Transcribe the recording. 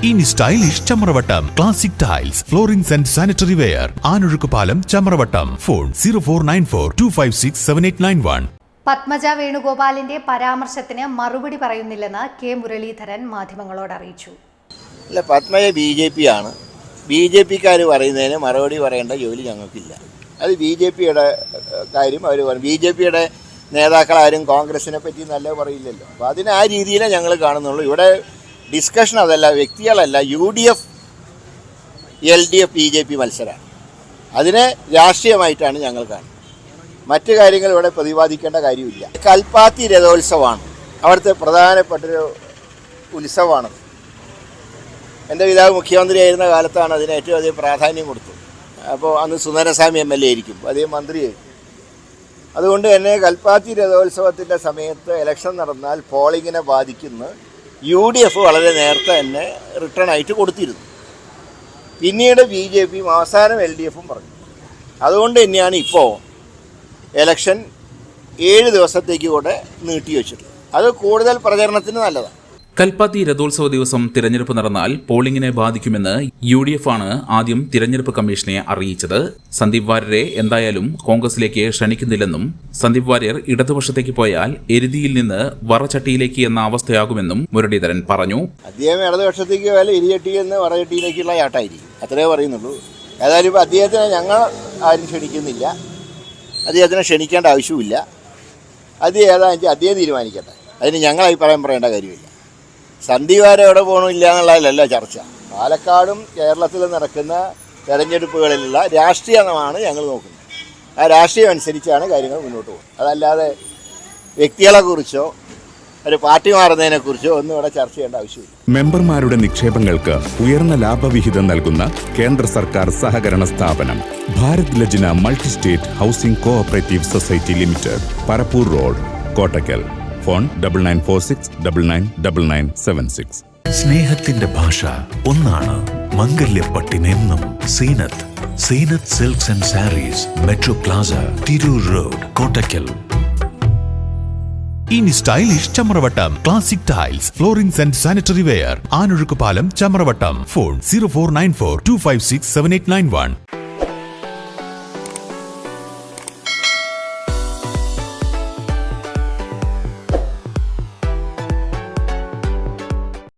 ഇനി stylish Chamravattam classic tiles floorings and sanitary ware Anozhukkupalam Chamravattam phone 049425678891. Padmaja വേണുഗോപാലിന്റെ പരാമർശത്തിന് മറുപടി പറയുന്നില്ലെന്ന് കെ മുരളീധരൻ മാധ്യമങ്ങളോട് അറിയിച്ചു. അല്ല, പത്മജ BJP ആണ്. BJPക്കാർ പറയുന്നതിന് മറുപടി പറയേണ്ട ജോലി ഞങ്ങൾക്കില്ല. അത് BJPയുടെ കാര്യം അവർ പറയും. BJPയുടെ നേതാക്കളാരും കോൺഗ്രസിനെ പറ്റി നല്ല പറയില്ലല്ലോ. അപ്പോൾ അതിന് ആ രീതിയിലേ ഞങ്ങൾ കാണുന്നുള്ളൂ. ഇവിടെ ഡിസ്കഷൻ അതല്ല, വ്യക്തികളല്ല, UDF LDF BJP മത്സരമാണ്. അതിനെ രാഷ്ട്രീയമായിട്ടാണ് ഞങ്ങൾ കാണുന്നത്. മറ്റു കാര്യങ്ങൾ ഇവിടെ പ്രതിപാദിക്കേണ്ട കാര്യമില്ല. കൽപ്പാത്തി രഥോത്സവമാണ് അവിടുത്തെ പ്രധാനപ്പെട്ടൊരു ഉത്സവമാണ്. എൻ്റെ പിതാവ് മുഖ്യമന്ത്രിയായിരുന്ന കാലത്താണ് അതിന് ഏറ്റവും അധികം പ്രാധാന്യം കൊടുത്തത്. അപ്പോൾ അന്ന് സുന്ദരസ്വാമി MLA ആയിരിക്കും, അദ്ദേഹം മന്ത്രിയായിരിക്കും. അതുകൊണ്ട് തന്നെ കൽപ്പാത്തി രഥോത്സവത്തിൻ്റെ സമയത്ത് ഇലക്ഷൻ നടന്നാൽ പോളിങ്ങിനെ ബാധിക്കുന്ന UDF വളരെ നേരത്തെ തന്നെ റിട്ടേൺ ആയിട്ട് കൊടുത്തിരുന്നു. പിന്നീട് BJPയും അവസാനം LDFും പറഞ്ഞു. അതുകൊണ്ട് തന്നെയാണ് ഇപ്പോൾ ഇലക്ഷൻ 7 ദിവസത്തേക്ക് കൂടെ നീട്ടിവെച്ചിട്ടുള്ളത്. അത് കൂടുതൽ പ്രചരണത്തിന് നല്ലതാണ്. കൽപ്പാത്തി രഥോത്സവ ദിവസം തിരഞ്ഞെടുപ്പ് നടന്നാൽ പോളിംഗിനെ ബാധിക്കുമെന്ന് UDF ആണ് ആദ്യം തിരഞ്ഞെടുപ്പ് കമ്മീഷനെ അറിയിച്ചത്. സന്ദീപ് വാര്യരെ എന്തായാലും കോൺഗ്രസിലേക്ക് ക്ഷണിക്കുന്നില്ലെന്നും സന്ദീപ് വാര്യർ ഇടതുപക്ഷത്തേക്ക് പോയാൽ എരുതിയിൽ നിന്ന് വറചട്ടിയിലേക്ക് എന്ന അവസ്ഥയാകുമെന്നും മുരളീധരൻ പറഞ്ഞു. അദ്ദേഹം ഇടതുപക്ഷത്തേക്ക് പോയാൽ എരിചട്ടിയിൽ നിന്ന് വറചട്ടിയിലേക്കുള്ള ചാട്ടായിരിക്കും, അത്രേ പറയുന്നുള്ളൂ. ഏതായാലും ഇപ്പോൾ അദ്ദേഹത്തിനെ ഞങ്ങൾ ആരും ക്ഷണിക്കുന്നില്ല, അദ്ദേഹത്തിനെ ക്ഷണിക്കേണ്ട ആവശ്യമില്ല. അത് ഏതാണെന്ന് വെച്ചാൽ അദ്ദേഹം തീരുമാനിക്കട്ടെ, അതിന് ഞങ്ങൾ അഭിപ്രായം പറയേണ്ട കാര്യമില്ല. സന്ദീപ് വാര്യർ എവിടെ പോകണമില്ല എന്നുള്ളതിലല്ല ചർച്ച. പാലക്കാടും കേരളത്തിലും നടക്കുന്ന തെരഞ്ഞെടുപ്പുകളിലുള്ള രാഷ്ട്രീയമാണ് ഞങ്ങൾ നോക്കുന്നത്. ആ രാഷ്ട്രീയം അനുസരിച്ചാണ് കാര്യങ്ങൾ മുന്നോട്ട് പോകുന്നത്. അതല്ലാതെ വ്യക്തികളെക്കുറിച്ചോ ഒരു പാർട്ടി മാറുന്നതിനെക്കുറിച്ചോ ഒന്നും ഇവിടെ ചർച്ച ചെയ്യേണ്ട ആവശ്യമില്ല. മെമ്പർമാരുടെ നിക്ഷേപങ്ങൾക്ക് ഉയർന്ന ലാഭവിഹിതം നൽകുന്ന കേന്ദ്ര സർക്കാർ സഹകരണ സ്ഥാപനം ഭാരത് ലജ്ന multi state housing cooperative society limited, Parappur road, Kottakkal. Phone 9946999976. സ്നേഹത്തിന്റെ ഭാഷ ഒന്നാണ്. മംഗല്യപ്പട്ടിനെന്നും Zeenath silks and sarees, metro plaza, Tirur road, Kottakkal. ഇനി stylish Chamravattam classic tiles floorings and sanitary ware Anozhukkupalam Chamravattam. Phone 049425678891.